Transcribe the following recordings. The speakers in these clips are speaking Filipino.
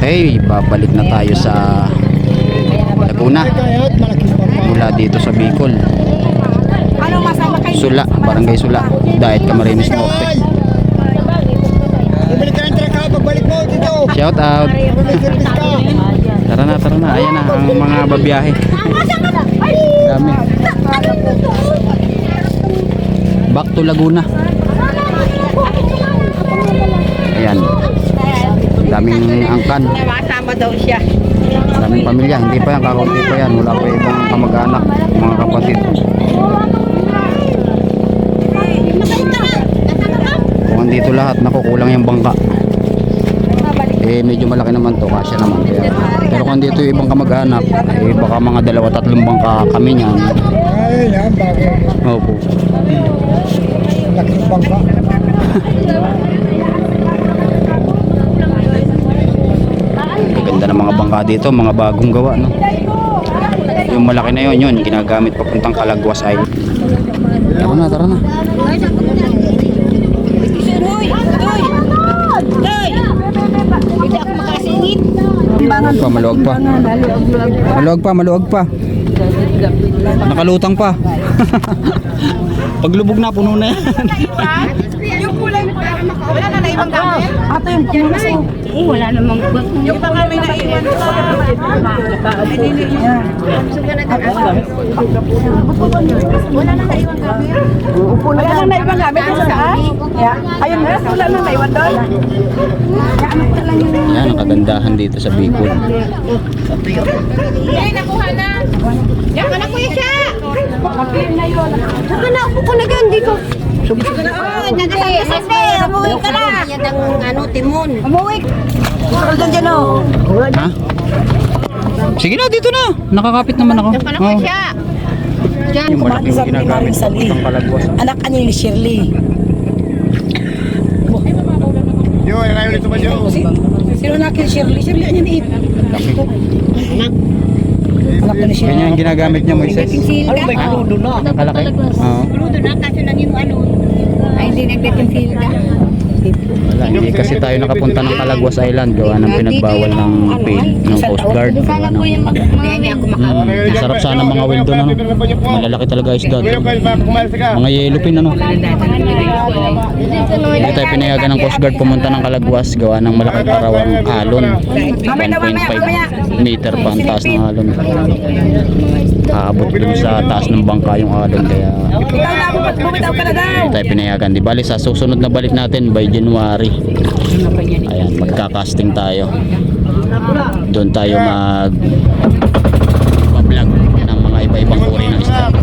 Okay, babalik na tayo sa Laguna mula dito sa Bicol. Sula, Barangay Sula, Daet Camarines Norte. Shout out. Tara na, ayan na ang mga babiyahe. Dami. Back to Laguna. Ayan. Daming angkan. Sama daw siya. Daming pamilya, hindi pa yan, kakaunti pa yan. Wala pa ibang kamag-anak, mga kapatid. Kung andito lahat, nakukulang yung bangka. Eh medyo malaki naman to, kasya naman. Kaya, pero kung andito yung ibang kamag-anak, eh baka mga 2-3 bangka kami niyan. Ay, yan, bagay. Opo. Laking bangka. Ganda ng mga bangka dito, mga bagong gawa, no? Yung malaki na yun, ginagamit papuntang Calaguas Island. Tara na. Maluwag pa. Nakalutang pa. Paglubog na, puno na yan. Yung kulay wala na naibang gamit? Ato yung kulay. Wala namang yung iba kami naiwan sa wala na naibang gamit. Wala na naibang gamit saan? Ayun na, wala na naiwan doon. Yan ang kagandahan dito sa Bicol. Ay, nakuha na. Yan ka na, kuya siya. Na yun. Saka na, upo ko na dyan dito. Umuwi ka na. Yan ang timon. Umuwi. Doon dyan o. Ha? Sige na, dito na. Nakakapit naman ako. Yan ka na, kuya siya. Yung malaking ginagamit papuntang Calaguas. Anak ni Shirley. Yo, ayaw ulit tumadyo. Sino anak ni Shirley? Shirley, ano ni Laki. anak ni Shirley. Ganyan yung ginagamit niya, Moises. Ano ba kaludo na? Ang kalaki. Oo. Ludo na kasi nang yung ay hindi nagdating silda. Wala, hindi kasi tayo nakapunta ng Calaguas Island. Gawa ng pinagbawal ng PAID, ng Coast Guard. Sana po yung hindi ako Masarap sana mga well doon, ano? Malalaki talaga isda doon. Mga yellowfin, ano? Hindi tayo pinayagan ng Coast Guard pumunta ng Calaguas. Gawa ng malaking karawang alon. 1.5 meter pa ang taas ng alon. Aabot dun sa taas ng bangka yung alon. Kaya Bumitaw ka na daw. hindi tayo pinayagan. Di bali sa susunod na balik natin by January. Ayan, magka-casting tayo. Doon tayo mag-vlog ng mga iba-ibang uri ng isda.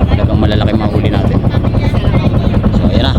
Talagang malalaki mahuli natin. So ayan na.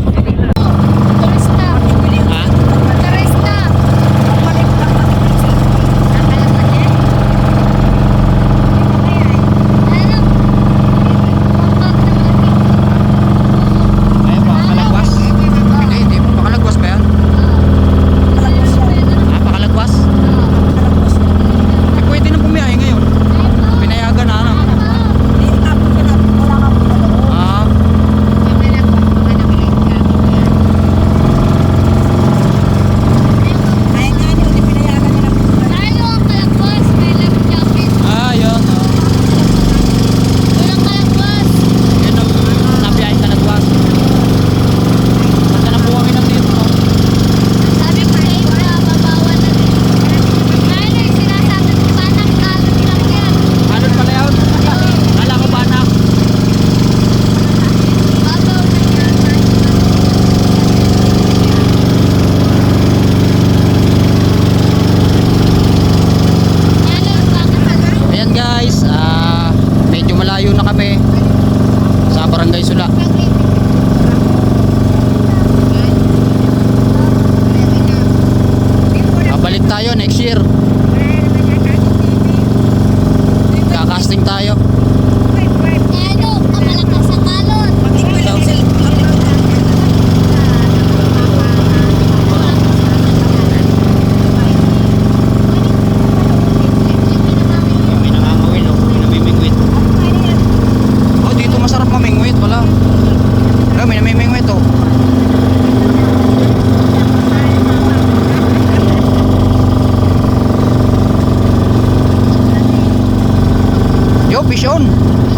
kondisyon.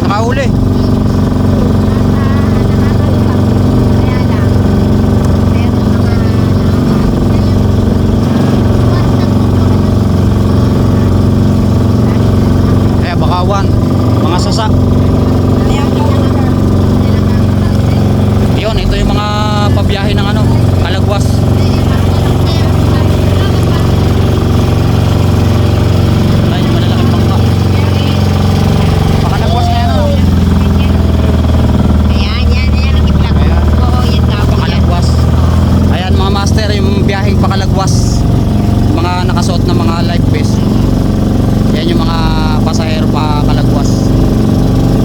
Nakahuli. Kaya bakawan, mga sasa. Yun, ito yung mga pabiyahe ng ano, Kalagwas. Ayun yung malalaking bangka. Pakalagwas na yan, ano? Pakalagwas. Ayan mga master, yung biyaheng Pakalagwas. Mga nakasuot na mga life vest. Yan yung mga pasahero pa Kalagwas.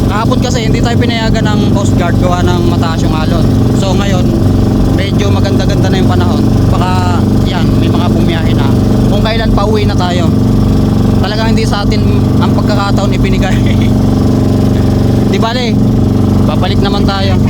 Kahapon kasi hindi tayo pinayagan ng Coast Guard gawa ng mataas yung alon. So ngayon, medyo maganda-ganda na yung panahon. Baka yan, may mga bumiyahe na. Kung kailan pa uwi na tayo. Talagang hindi sa atin ang pagkakataon ibinigay. Di bale, babalik naman tayo.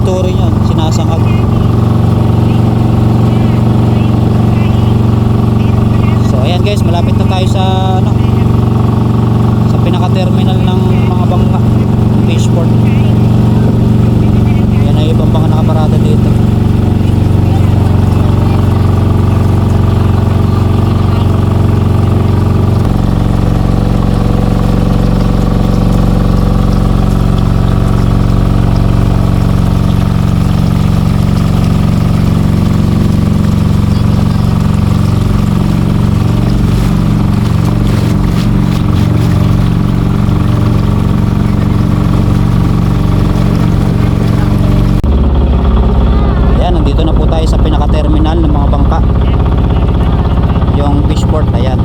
tinuturing yan, sinasangag. So ayan guys, malapit na tayo sa ano, sa pinaka-terminal ng mga bangka, Fishport. Yan ay ibang bangka nakaparada dito. Nandito na po tayo sa pinaka-terminal ng mga bangka, yung Fishport. Ayan,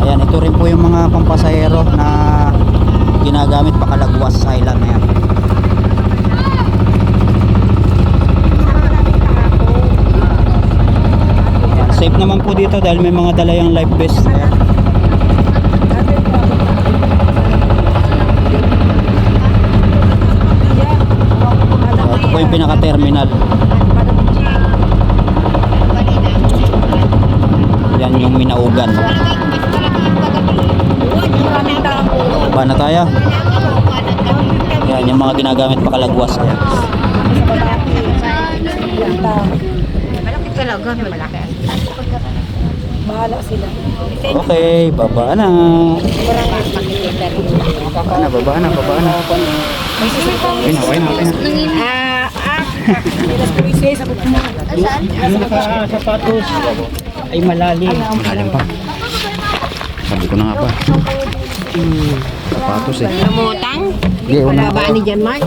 ayan, ito rin po yung mga pampasahero na ginagamit pa Calagwas Island na yan. Ayan, safe naman po dito dahil may mga dala yung life vest. Ayan. Ito po yung pinaka-terminal. Yan yung Minaugan. Ba na tayo? Yan yung mga ginagamit pa Calagwas. Ayan. Malaki talaga, malaki. Bahala sila. Okay, baba na. Baba na, baba na, baba na. Okay na, okay na, okay na. Yung naka-sapatos ay malalim. Malalim pa. Sabi ko na nga pa. Sapatos eh. Lumutang? Hindi, una Wala ba ni Jan Mark?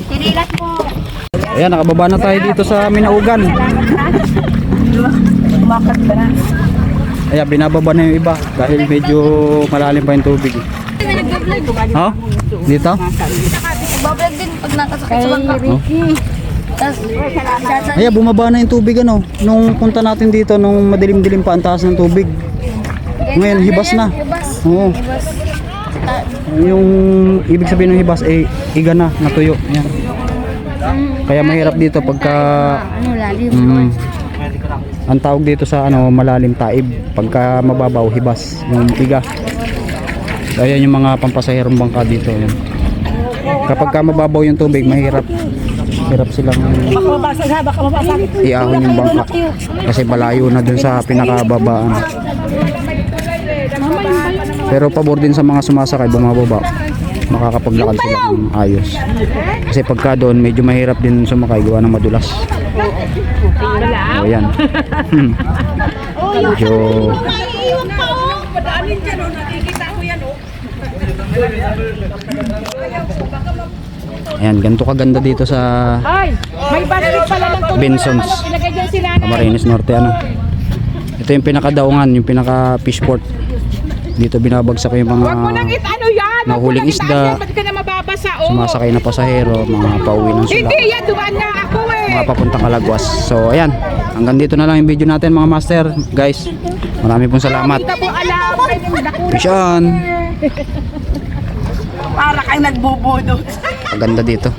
Tinilat mo. Ayan, nakababa na tayo dito sa Minaugan. Umakat ka na. Ayan, binababa na yung iba dahil medyo malalim pa yung tubig. Ha? Dito? Bablog din pag nakasakit sa bangka. Ayan, bumaba na yung tubig ano. Nung punta natin dito, nung madilim-dilim pa ang taas ng tubig. Ngayon, hibas na. Oo. Yung ibig sabihin ng hibas, eh, iga na, natuyo. Ayan. Kaya mahirap dito pagka ang tawag dito sa ano, malalim taib. Pagka mababaw, hibas, yung iga. Ayan yung mga pampasaherong bangka dito. Ayan. Kapag ka mababaw yung tubig, mahirap. Hirap silang Baka mabasa ha, baka mabasa. iahon yung bangka. Kasi malayo na dun sa pinakababaan. Pero pabor din sa mga sumasakay, bumababa. Makakapaglakad sila ng ayos. Kasi pagka doon, medyo mahirap din sumakay, gawa ng madulas. O yan. Medyo ayan, ganito kaganda dito sa May basket pala ng tubig. Bensons, Ilagay dyan sila. Camarines Norte ano. Ito yung pinakadaungan, yung pinaka Fishport. Dito binabagsak yung mga Ano yan? nahuling isda, Ba't ka na mababasa? sumasakay na pasahero, mga pauwi ng sula, Hindi yan, dumaan na ako eh. mga papuntang Calagwas. So ayan, hanggang dito na lang yung video natin mga master. Guys, marami pong salamat. Hindi ka po alam. Fish on. Para kang nagbubudot. Maganda dito.